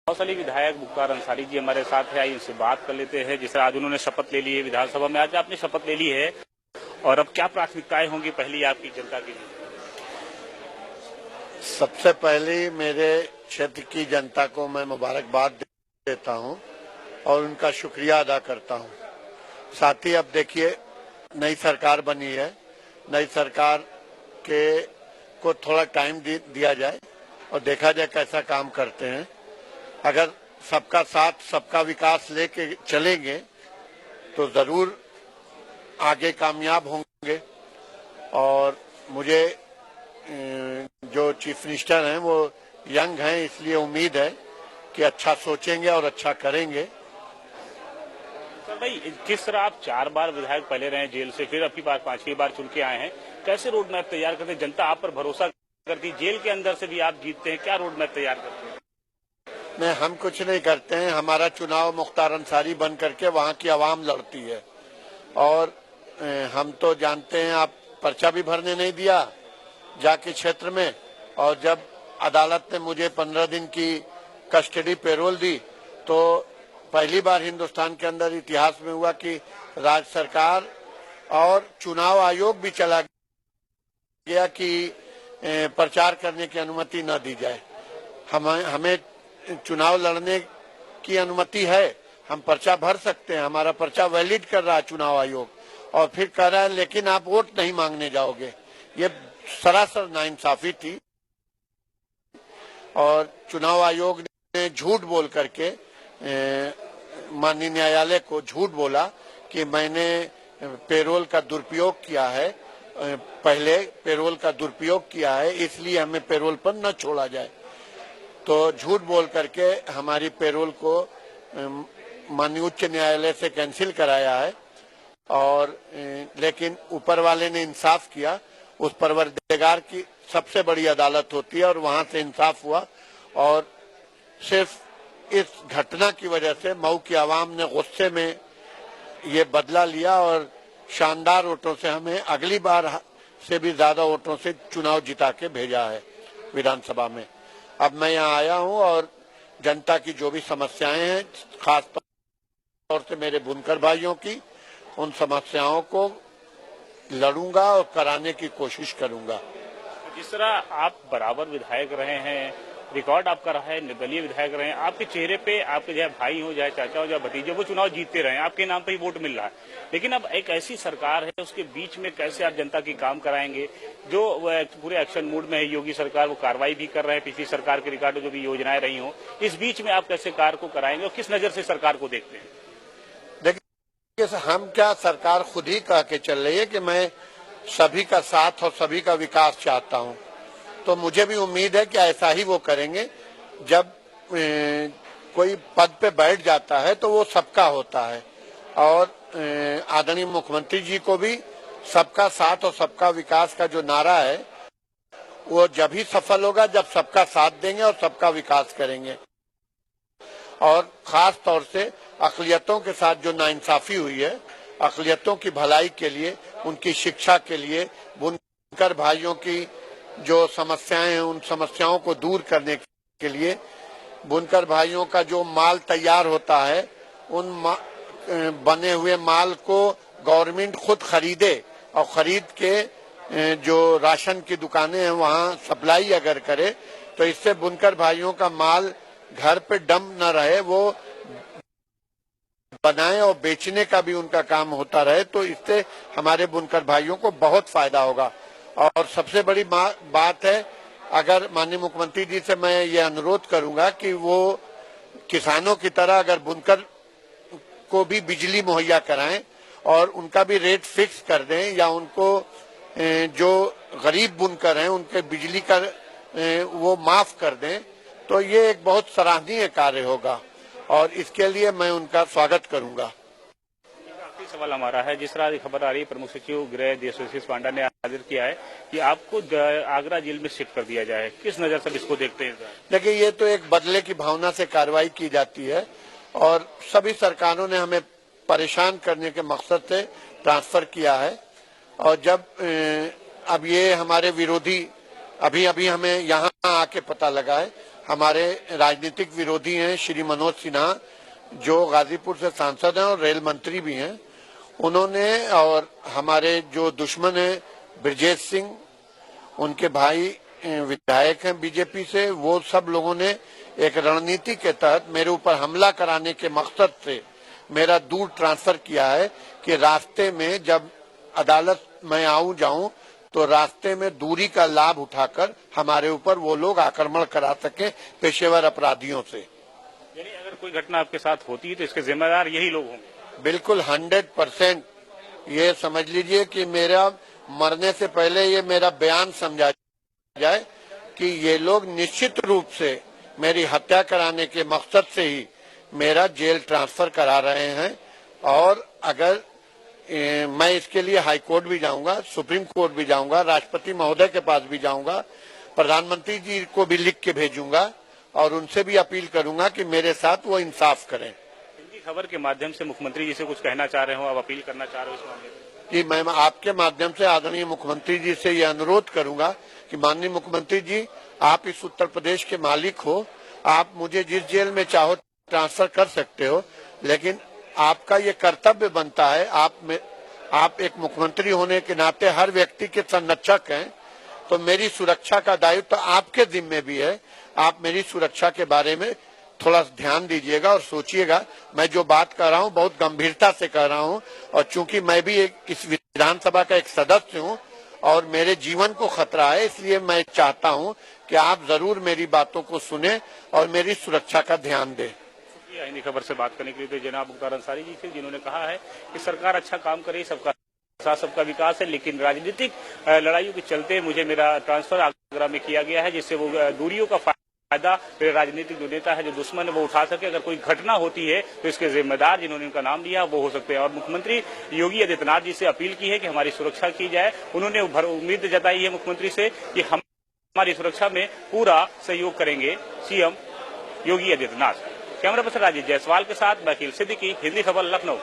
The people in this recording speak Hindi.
कौशली विधायक मुख्तार अंसारी जी हमारे साथ है, आइए इनसे बात कर लेते हैं। जिस तरह आज उन्होंने शपथ ले ली है विधानसभा में, आज आपने शपथ ले ली है और अब क्या प्राथमिकताएं होंगी पहली आपकी जनता के लिए? सबसे पहले मेरे क्षेत्र की जनता को मैं मुबारकबाद देता हूं और उनका शुक्रिया अदा करता हूं। साथ ही अब देखिए नई सरकार बनी है, नई सरकार के को थोड़ा टाइम दिया जाए और देखा जाए कैसा काम करते हैं। अगर सबका साथ सबका विकास लेके चलेंगे तो जरूर आगे कामयाब होंगे। और मुझे जो चीफ मिनिस्टर हैं वो यंग हैं, इसलिए उम्मीद है कि अच्छा सोचेंगे और अच्छा करेंगे। सर भाई, किस तरह आप 4 बार विधायक पहले रहे जेल से, फिर अपनी बार 5वीं बार चुन के आए हैं, कैसे रोड मैप तैयार करते हैं? जनता आप पर भरोसा करती, जेल के अंदर से भी आप जीतते हैं, क्या रोड मैप तैयार करते हैं? नहीं, हम कुछ नहीं करते हैं। हमारा चुनाव मुख्तार अंसारी बन करके वहाँ की आवाम लड़ती है और हम तो जानते हैं, आप पर्चा भी भरने नहीं दिया जाके क्षेत्र में, और जब अदालत ने मुझे 15 दिन की कस्टडी पैरोल दी तो पहली बार हिंदुस्तान के अंदर इतिहास में हुआ कि राज्य सरकार और चुनाव आयोग भी चला गया कि प्रचार करने की अनुमति न दी जाए। हमें चुनाव लड़ने की अनुमति है, हम पर्चा भर सकते हैं, हमारा पर्चा वैलिड कर रहा है चुनाव आयोग, और फिर कह रहा है लेकिन आप वोट नहीं मांगने जाओगे। ये सरासर नाइंसाफी थी और चुनाव आयोग ने झूठ बोल करके माननीय न्यायालय को झूठ बोला कि मैंने पेरोल का दुरुपयोग किया है, पहले पेरोल का दुरुपयोग किया है, इसलिए हमें पेरोल पर न छोड़ा जाए। तो झूठ बोल करके हमारी पेरोल को माननीय उच्च न्यायालय से कैंसिल कराया है। और लेकिन ऊपर वाले ने इंसाफ किया, उस परवरदिगार की सबसे बड़ी अदालत होती है और वहां से इंसाफ हुआ। और सिर्फ इस घटना की वजह से मऊ की आवाम ने गुस्से में ये बदला लिया और शानदार वोटों से हमें अगली बार से भी ज्यादा वोटों से चुनाव जिता के भेजा है विधानसभा में। अब मैं यहाँ आया हूँ और जनता की जो भी समस्याएं हैं, खास तौर से मेरे बुनकर भाइयों की, उन समस्याओं को लड़ूंगा और कराने की कोशिश करूंगा। जिस तरह आप बराबर विधायक रहे हैं, रिकॉर्ड आपका रहा है, निर्दलीय विधायक रहे हैं, आपके चेहरे पे आपके चाहे भाई हो, चाहे चाचा हो, चाहे भतीजे, वो चुनाव जीतते रहे, आपके नाम पे ही वोट मिल रहा है। लेकिन अब एक ऐसी सरकार है, उसके बीच में कैसे आप जनता की काम कराएंगे? जो पूरे एक्शन मूड में है योगी सरकार, वो कार्रवाई भी कर रहे हैं, पिछली सरकार के रिकॉर्ड जो भी योजनाएं रही हो, इस बीच में आप कैसे कार्य को कराएंगे और किस नजर से सरकार को देखते हैं? हम क्या, सरकार खुद ही कह के चल रही है कि मैं सभी का साथ और सभी का विकास चाहता हूं, तो मुझे भी उम्मीद है कि ऐसा ही वो करेंगे। जब कोई पद पे बैठ जाता है तो वो सबका होता है और आदरणीय मुख्यमंत्री जी को भी सबका साथ और सबका विकास का जो नारा है वो जब ही सफल होगा जब सबका साथ देंगे और सबका विकास करेंगे। और खास तौर से अक़लियतों के साथ जो नाइंसाफी हुई है, अक़लियतों की भलाई के लिए, उनकी शिक्षा के लिए, बुनकर भाइयों की जो समस्याएं हैं उन समस्याओं को दूर करने के लिए, बुनकर भाइयों का जो माल तैयार होता है उन बने हुए माल को गवर्नमेंट खुद खरीदे और खरीद के जो राशन की दुकानें हैं वहां सप्लाई अगर करे तो इससे बुनकर भाइयों का माल घर पे डंप न रहे, वो बनाए और बेचने का भी उनका काम होता रहे, तो इससे हमारे बुनकर भाइयों को बहुत फायदा होगा। और सबसे बड़ी बात है, अगर माननीय मुख्यमंत्री जी से मैं ये अनुरोध करूंगा कि वो किसानों की तरह अगर बुनकर को भी बिजली मुहैया कराएं और उनका भी रेट फिक्स कर दें, या उनको जो गरीब बुनकर हैं उनके बिजली का वो माफ कर दें, तो ये एक बहुत सराहनीय कार्य होगा और इसके लिए मैं उनका स्वागत करूंगा। आखिरी सवाल हमारा है, जिस तरह खबर आ रही है प्रमुख सचिव गृह देवाशीष पांडा ने हाजिर किया है कि आपको आगरा जेल में शिफ्ट कर दिया जाए, किस नजर से इसको देखते हैं? देखिए, ये तो एक बदले की भावना से कार्रवाई की जाती है और सभी सरकारों ने हमें परेशान करने के मकसद से ट्रांसफर किया है। और जब अब ये हमारे विरोधी अभी हमें यहाँ आके पता लगा है, हमारे राजनीतिक विरोधी हैं श्री मनोज सिन्हा, जो गाजीपुर से सांसद हैं और रेल मंत्री भी हैं, उन्होंने, और हमारे जो दुश्मन हैं ब्रजेश सिंह, उनके भाई विधायक हैं बीजेपी से, वो सब लोगों ने एक रणनीति के तहत मेरे ऊपर हमला कराने के मकसद से मेरा दूर ट्रांसफर किया है कि रास्ते में जब अदालत में आऊं जाऊं तो रास्ते में दूरी का लाभ उठाकर हमारे ऊपर वो लोग आक्रमण करा सके पेशेवर अपराधियों से। यानी अगर कोई घटना आपके साथ होती है तो इसके जिम्मेदार यही लोग होंगे? बिल्कुल 100%। ये समझ लीजिए कि मेरा मरने से पहले ये मेरा बयान समझा जाए कि ये लोग निश्चित रूप से मेरी हत्या कराने के मकसद से ही मेरा जेल ट्रांसफर करा रहे हैं। और अगर मैं इसके लिए हाई कोर्ट भी जाऊंगा, सुप्रीम कोर्ट भी जाऊंगा, राष्ट्रपति महोदय के पास भी जाऊंगा, प्रधानमंत्री जी को भी लिख के भेजूंगा और उनसे भी अपील करूंगा कि मेरे साथ वो इंसाफ करें। हिंदी खबर के माध्यम से मुख्यमंत्री जी से कुछ कहना चाह रहे हो, आप अपील करना चाह रहे हो इस मामले में? कि मैं आपके माध्यम से आदरणीय मुख्यमंत्री जी से ये अनुरोध करूंगा कि माननीय मुख्यमंत्री जी, आप इस उत्तर प्रदेश के मालिक हो, आप मुझे जिस जेल में चाहो ट्रांसफर कर सकते हो, लेकिन आपका ये कर्तव्य बनता है, आप एक मुख्यमंत्री होने के नाते हर व्यक्ति के संरक्षक हैं, तो मेरी सुरक्षा का दायित्व तो आपके जिम्मे भी है। आप मेरी सुरक्षा के बारे में थोड़ा ध्यान दीजिएगा और सोचिएगा। मैं जो बात कर रहा हूँ बहुत गंभीरता से कर रहा हूँ, और चूंकि मैं भी इस विधानसभा का एक सदस्य हूँ और मेरे जीवन को खतरा है, इसलिए मैं चाहता हूँ कि आप जरूर मेरी बातों को सुने और मेरी सुरक्षा का ध्यान दें। हिंदी खबर से बात करने के लिए तो जनाब मुख्तार अंसारी जी थे, जिन्होंने कहा है कि सरकार अच्छा काम करे, सबका साथ सबका विकास है, लेकिन राजनीतिक लड़ाइयों के चलते मुझे मेरा ट्रांसफर आगरा में किया गया है, जिससे वो दूरियों का फायदा मेरे राजनीतिक जो नेता है, जो दुश्मन है, वो उठा सके। अगर कोई घटना होती है तो इसके जिम्मेदार जिन्होंने उनका नाम लिया वो हो सकते हैं। और मुख्यमंत्री योगी आदित्यनाथ जी से अपील की है कि हमारी सुरक्षा की जाए। उन्होंने उम्मीद जताई है मुख्यमंत्री से कि हम हमारी सुरक्षा में पूरा सहयोग करेंगे CM Yogi Adityanath. Camera person Rajiv Jaiswal के साथ वकील सिद्दीकी, हिंदी खबर, लखनऊ।